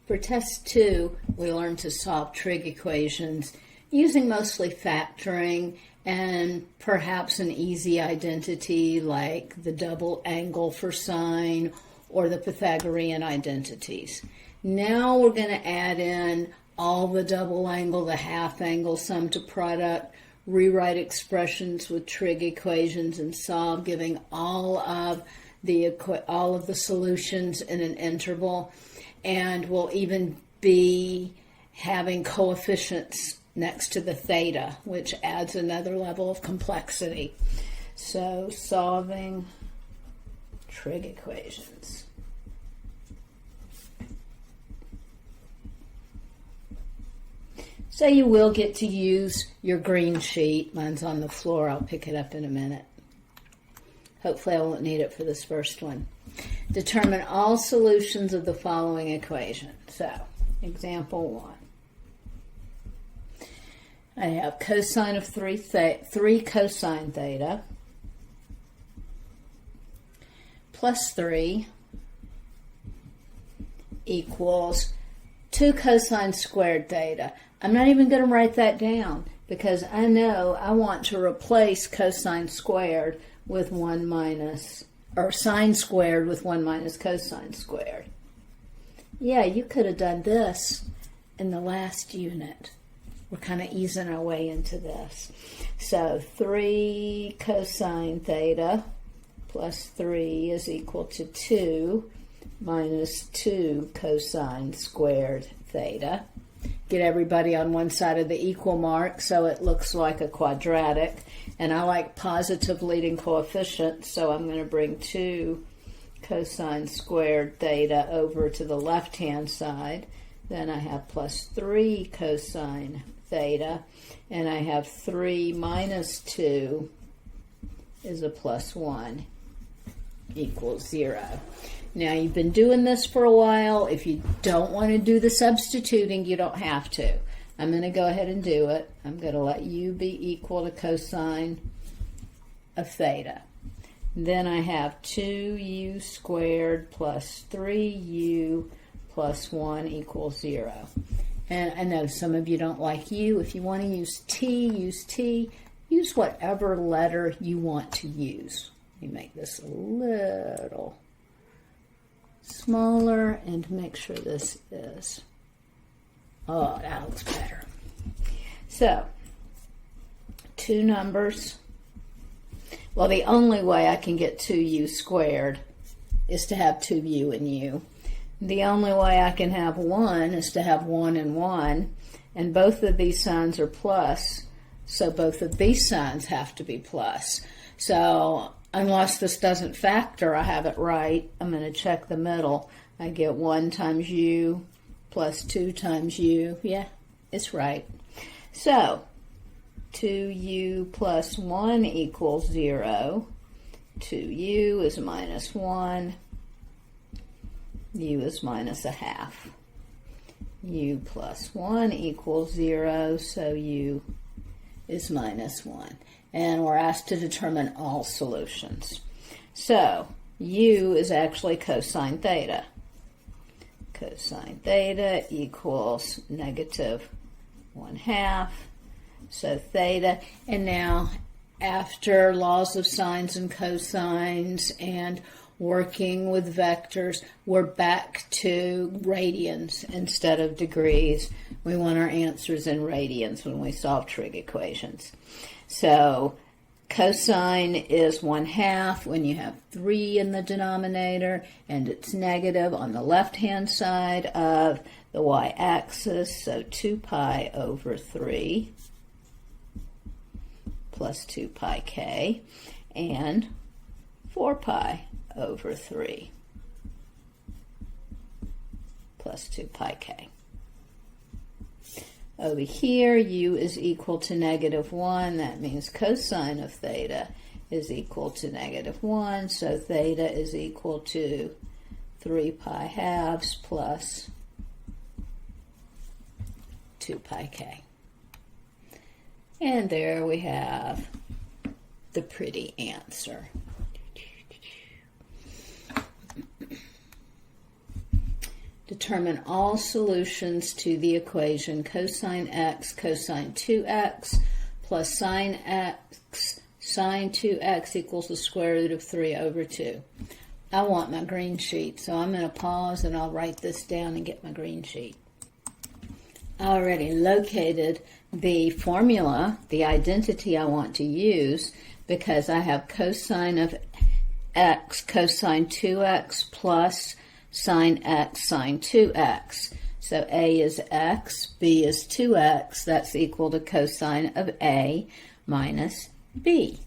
For test 2, we learned to solve trig equations using mostly factoring and perhaps an easy identity like the double angle for sine or the Pythagorean identities. Now we're going to add in all the double angle, the half angle, sum to product, rewrite expressions with trig equations and solve, giving all of the solutions in an interval. And we'll even be having coefficients next to the theta, which adds another level of complexity. So solving trig equations. So you will get to use your green sheet. Mine's on the floor. I'll pick it up in a minute. Hopefully I won't need it for this first one. Determine all solutions of the following equation. So, example 1. I have cosine of 3 cosine theta plus 3 equals 2 cosine squared theta. I'm not even going to write that down because I know I want to replace cosine squared with 1 minus, or sine squared with 1 minus cosine squared. Yeah, you could have done this in the last unit. We're kind of easing our way into this. So 3 cosine theta plus 3 is equal to 2 minus 2 cosine squared theta. Get everybody on one side of the equal mark so it looks like a quadratic. And I like positive leading coefficients, so I'm going to bring 2 cosine squared theta over to the left-hand side. Then I have plus 3 cosine theta, and I have 3 minus 2 is a plus 1 equals 0. Now, you've been doing this for a while. If you don't want to do the substituting, you don't have to. I'm going to go ahead and do it. I'm going to let u be equal to cosine of theta. Then I have 2u squared plus 3u plus 1 equals 0. And I know some of you don't like u. If you want to use t, use t. Use whatever letter you want to use. Let me make this a little smaller and make sure this is, oh, that looks better. So, 2 numbers. Well, the only way I can get 2u squared is to have 2u and u. The only way I can have 1 is to have 1 and 1, and both of these signs are plus, so both of these signs have to be plus. So, unless this doesn't factor, I have it right. I'm going to check the middle. I get 1 times u plus 2 times u. Yeah, it's right. So, 2u plus 1 equals 0. 2u is minus 1. U is minus a half. U plus 1 equals 0, so u is minus 1. And we're asked to determine all solutions. So, u is actually cosine theta. Cosine theta equals negative 1/2. So theta, and now after laws of sines and cosines and working with vectors, we're back to radians instead of degrees. We want our answers in radians when we solve trig equations. So cosine is 1/2 when you have 3 in the denominator, and it's negative on the left-hand side of the y-axis, so 2 pi over 3 plus 2 pi k, and 4 pi over 3 plus 2 pi k. Over here, u is equal to negative 1. That means cosine of theta is equal to negative 1. So theta is equal to 3 pi halves plus 2 pi k. And there we have the pretty answer. determine all solutions to the equation cosine x cosine 2x plus sine x sine 2x equals the square root of 3 over 2. I want my green sheet, so I'm going to pause and I'll write this down and get my green sheet. I already located the formula, the identity I want to use, because I have cosine of x cosine 2x plus sine x sine 2x. So A is x, B is 2x. That's equal to cosine of A minus B.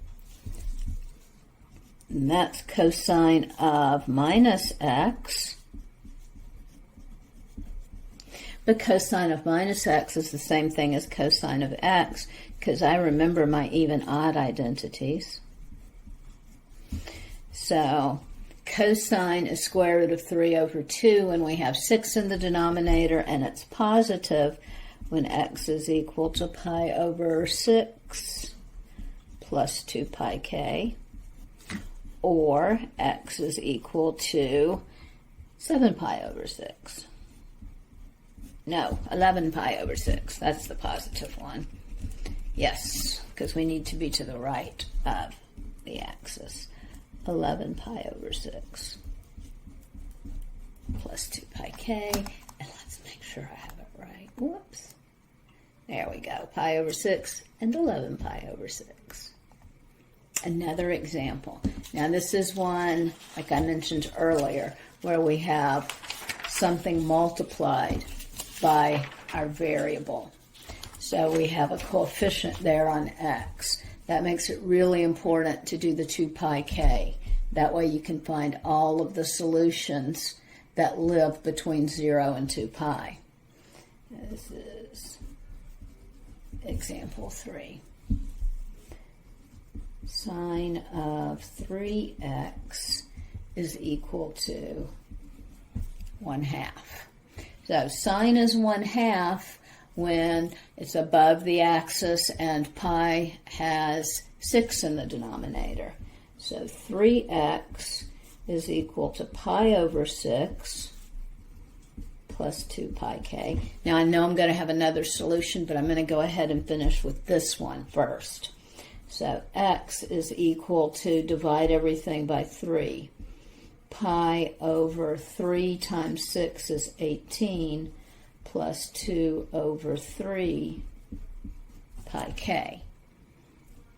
And that's cosine of minus x. But cosine of minus x is the same thing as cosine of x, because I remember my even-odd identities. So cosine is square root of 3 over 2 when we have 6 in the denominator, and it's positive when x is equal to pi over 6 plus 2 pi k, or x is equal to 7 pi over 6. No, 11 pi over 6. That's the positive one. Yes, because we need to be to the right of the axis. 11 pi over 6 plus 2 pi k. And let's make sure I have it right. Whoops. There we go. Pi over 6 and 11 pi over 6. Another example. Now this is one, like I mentioned earlier, where we have something multiplied by our variable. So we have a coefficient there on x. That makes it really important to do the 2 pi k. That way you can find all of the solutions that live between 0 and 2 pi. This is example 3. Sine of 3x is equal to 1/2. So sine is 1/2 when it's above the axis and pi has 6 in the denominator. So 3x is equal to pi over 6 plus 2 pi k. Now I know I'm going to have another solution, but I'm going to go ahead and finish with this one first. So x is equal to, divide everything by 3. Pi over 3 times 6 is 18 plus 2 over 3 pi k.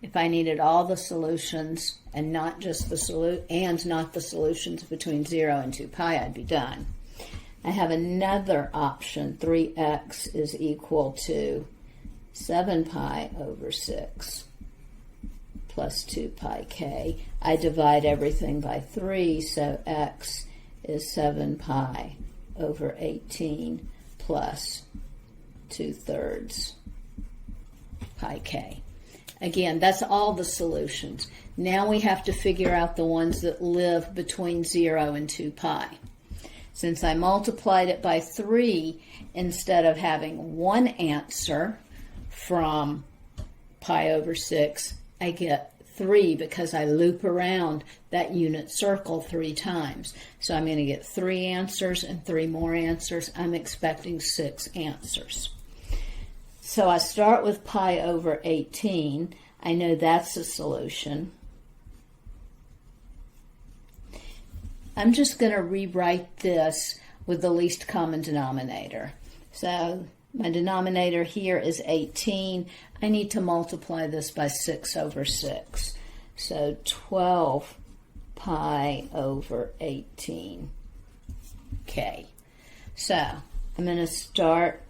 If I needed all the solutions and not just the solutions between 0 and 2 pi, I'd be done. I have another option. 3x is equal to 7 pi over 6 plus 2 pi k. I divide everything by 3, so x is 7 pi over 18 plus 2/3 pi k. Again, that's all the solutions. Now we have to figure out the ones that live between 0 and 2 pi. Since I multiplied it by 3, instead of having one answer from pi over 6, I get 3 because I loop around that unit circle 3 times. So I'm going to get 3 answers and 3 more answers. I'm expecting 6 answers. So I start with pi over 18. I know that's a solution. I'm just going to rewrite this with the least common denominator. So my denominator here is 18. I need to multiply this by 6 over 6. So 12 pi over 18 k. So I'm going to start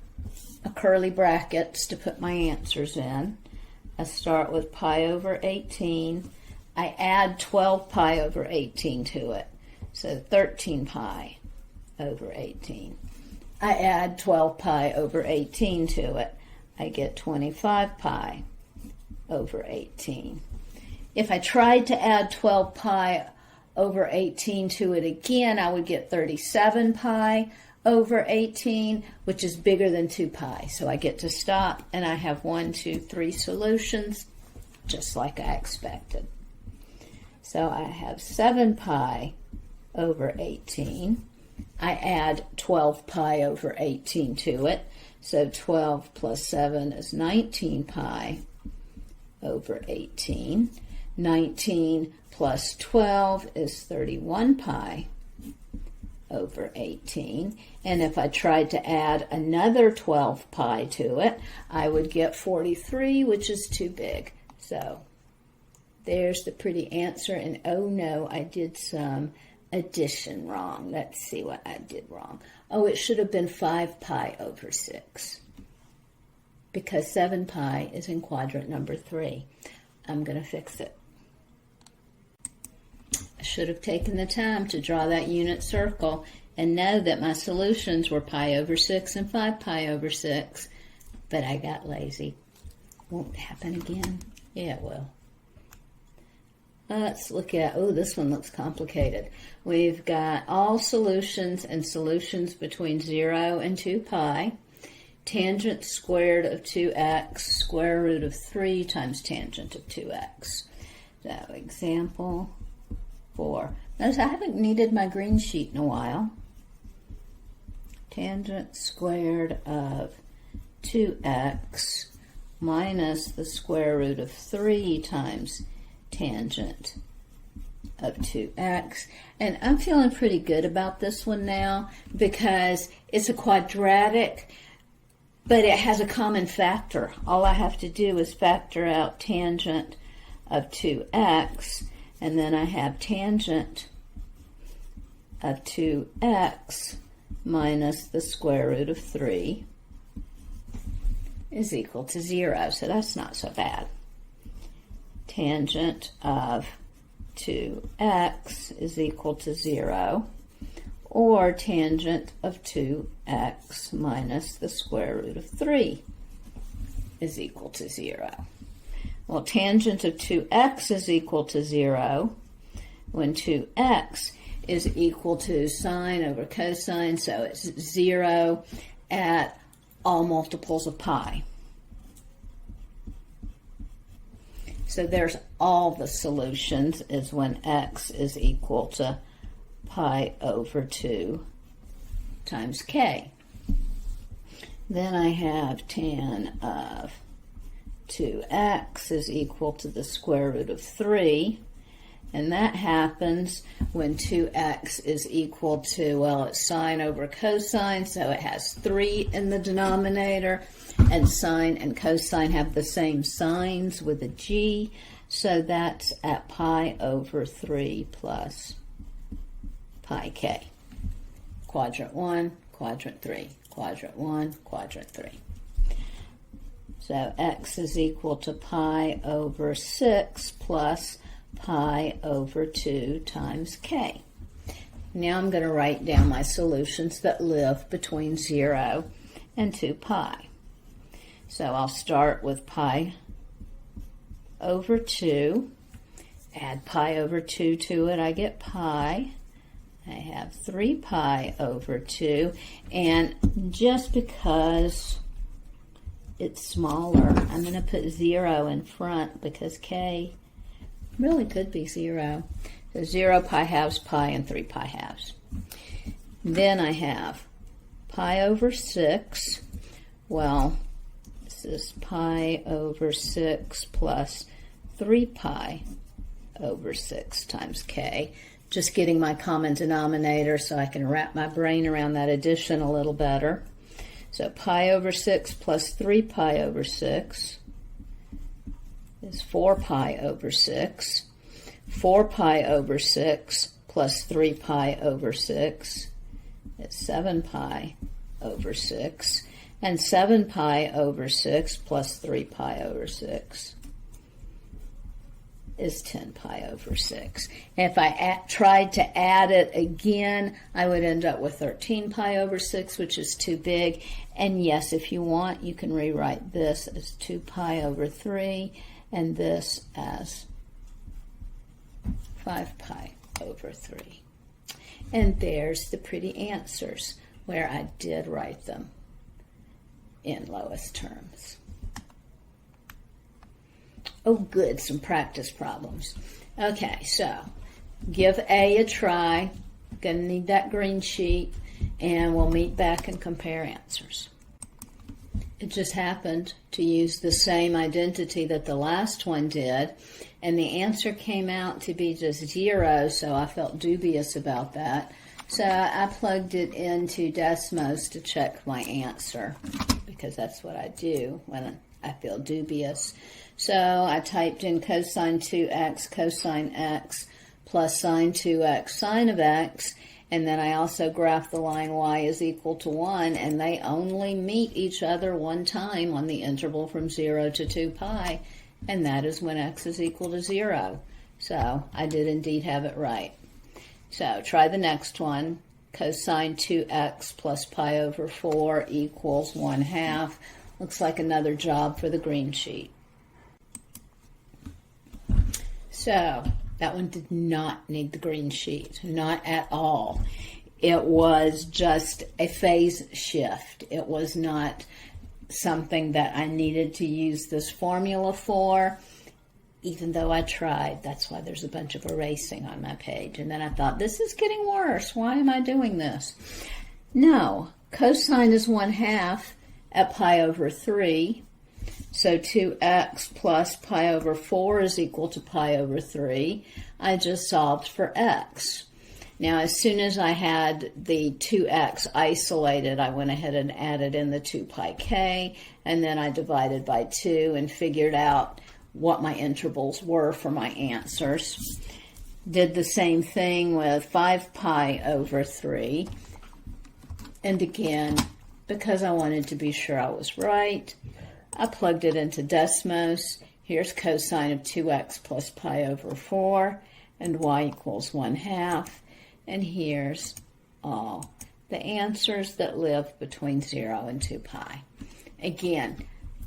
a curly brackets to put my answers in. I start with pi over 18. I add 12 pi over 18 to it. So 13 pi over 18. I add 12 pi over 18 to it. I get 25 pi over 18. If I tried to add 12 pi over 18 to it again, I would get 37 pi over 18, which is bigger than 2 pi. So I get to stop, and I have 1, 2, 3 solutions, just like I expected. So I have 7 pi over 18. I add 12 pi over 18 to it. So 12 plus 7 is 19 pi over 18. 19 plus 12 is 31 pi over 18. And if I tried to add another 12 pi to it, I would get 43, which is too big. So there's the pretty answer. And oh no, I did some addition wrong. Let's see what I did wrong. Oh, it should have been 5 pi over 6, because 7 pi is in quadrant number 3. I'm going to fix it. I should have taken the time to draw that unit circle and know that my solutions were pi over 6 and 5 pi over 6, but I got lazy. Won't happen again. Yeah, it will. Let's look at, oh, this one looks complicated. We've got all solutions and solutions between 0 and 2 pi. Tangent squared of 2x, square root of 3 times tangent of 2x. So example 4. Notice I haven't needed my green sheet in a while. Tangent squared of 2x minus the square root of 3 times tangent of 2x. And I'm feeling pretty good about this one now because it's a quadratic, but it has a common factor. All I have to do is factor out tangent of 2x, and then I have tangent of 2x minus the square root of 3 is equal to 0. So that's not so bad. Tangent of 2x is equal to 0, or tangent of 2x minus the square root of 3 is equal to 0. Well, tangent of 2x is equal to 0 when 2x is equal to sine over cosine, so it's 0 at all multiples of pi. So there's all the solutions is when x is equal to pi over 2 times k. Then I have tan of 2x is equal to the square root of 3. And that happens when 2x is equal to, well, it's sine over cosine, so it has 3 in the denominator. And sine and cosine have the same signs with a g, so that's at pi over 3 plus pi k. Quadrant 1, quadrant 3, quadrant 1, quadrant 3. So x is equal to pi over 6 plus pi over 2 times k. Now I'm going to write down my solutions that live between 0 and 2 pi. So I'll start with pi over 2, add pi over 2 to it, I get pi. I have 3 pi over 2, and just because it's smaller, I'm going to put 0 in front because k really could be 0. So 0 pi halves pi and 3 pi halves. Then I have pi over 6. Well, this is pi over 6 plus 3 pi over 6 times k. Just getting my common denominator so I can wrap my brain around that addition a little better. So pi over 6 plus 3 pi over 6 is 4 pi over 6. 4 pi over 6 plus 3 pi over 6 is 7 pi over 6. And 7 pi over 6 plus 3 pi over 6 is 10 pi over 6. And if I tried to add it again, I would end up with 13 pi over 6, which is too big. And yes, if you want, you can rewrite this as 2 pi over 3 and this as 5 pi over 3. And there's the pretty answers where I did write them in lowest terms. Oh, good, some practice problems. Okay, so give A a try. Gonna need that green sheet. and we'll meet back and compare answers. It just happened to use the same identity that the last one did, and the answer came out to be just 0, so I felt dubious about that. So I plugged it into Desmos to check my answer, because that's what I do when I feel dubious. So I typed in cosine 2x, cosine x, plus sine 2x, sine of x, and then I also graphed the line y is equal to 1, and they only meet each other one time on the interval from 0 to 2 pi, and that is when x is equal to 0. So I did indeed have it right. So try the next one. Cosine 2x plus pi over 4 equals 1/2. Looks like another job for the green sheet. So that one did not need the green sheet, not at all. It was just a phase shift. It was not something that I needed to use this formula for, even though I tried. That's why there's a bunch of erasing on my page. And then I thought, this is getting worse. Why am I doing this? No, cosine is 1/2 at pi over 3. So 2x plus pi over 4 is equal to pi over 3. I just solved for x. Now, as soon as I had the 2x isolated, I went ahead and added in the 2 pi k, and then I divided by 2 and figured out what my intervals were for my answers. Did the same thing with 5 pi over 3. And again, because I wanted to be sure I was right, I plugged it into Desmos. Here's cosine of 2x plus pi over 4, and y equals 1/2. And here's all the answers that live between 0 and 2 pi. Again,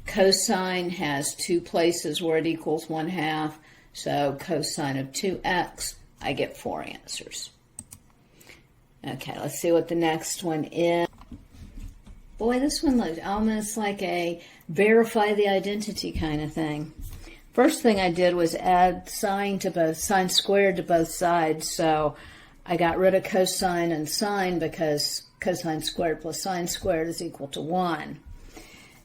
cosine has 2 places where it equals 1/2, so cosine of 2x, I get 4 answers. Okay, let's see what the next one is. Boy, this one looks almost like a verify the identity kind of thing. First thing I did was add sine squared to both sides, so I got rid of cosine and sine because cosine squared plus sine squared is equal to 1.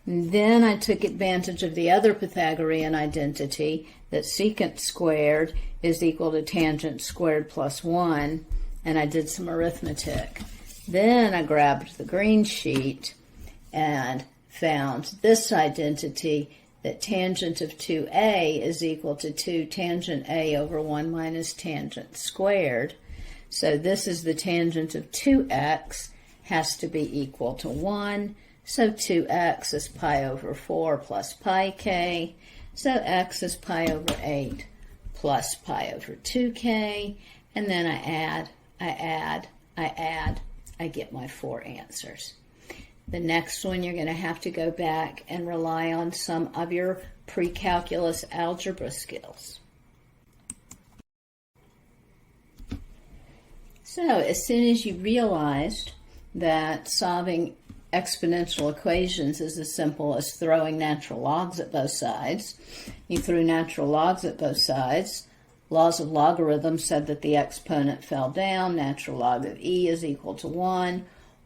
And then I took advantage of the other Pythagorean identity that secant squared is equal to tangent squared plus 1, and I did some arithmetic. Then I grabbed the green sheet and found this identity that tangent of 2a is equal to 2 tangent a over 1 minus tangent squared. So this is the tangent of 2x has to be equal to 1. So 2x is pi over 4 plus pi k. So x is pi over 8 plus pi over 2k. And then I get my 4 answers. The next one, you're going to have to go back and rely on some of your pre-calculus algebra skills. So as soon as you realized that solving exponential equations is as simple as throwing natural logs at both sides, you threw natural logs at both sides. Laws of logarithms said that the exponent fell down. Natural log of e is equal to 1.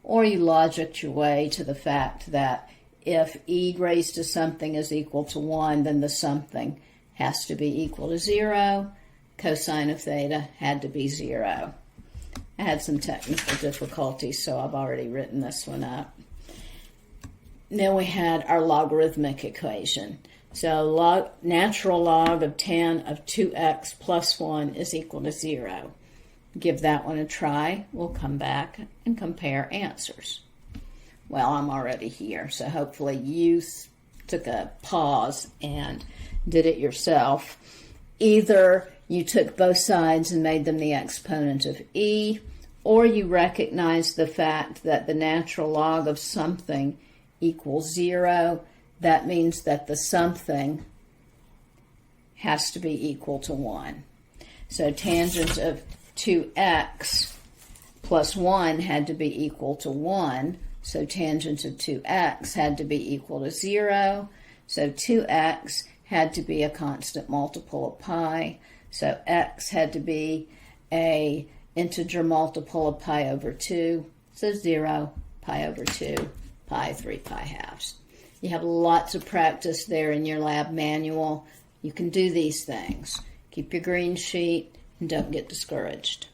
Or you logicked your way to the fact that if e raised to something is equal to 1, then the something has to be equal to 0. Cosine of theta had to be 0. I had some technical difficulties, so I've already written this one up. Then we had our logarithmic equation. So natural log of tan of 2x plus 1 is equal to 0. Give that one a try. We'll come back and compare answers. Well, I'm already here, so hopefully you took a pause and did it yourself. Either you took both sides and made them the exponent of e, or you recognized the fact that the natural log of something equals 0. That means that the something has to be equal to 1. So tangent of 2x plus 1 had to be equal to 1. So tangent of 2x had to be equal to 0. So 2x had to be a constant multiple of pi. So x had to be a integer multiple of pi over 2. So 0, pi over 2, pi 3 pi halves. You have lots of practice there in your lab manual. You can do these things. Keep your green sheet and don't get discouraged.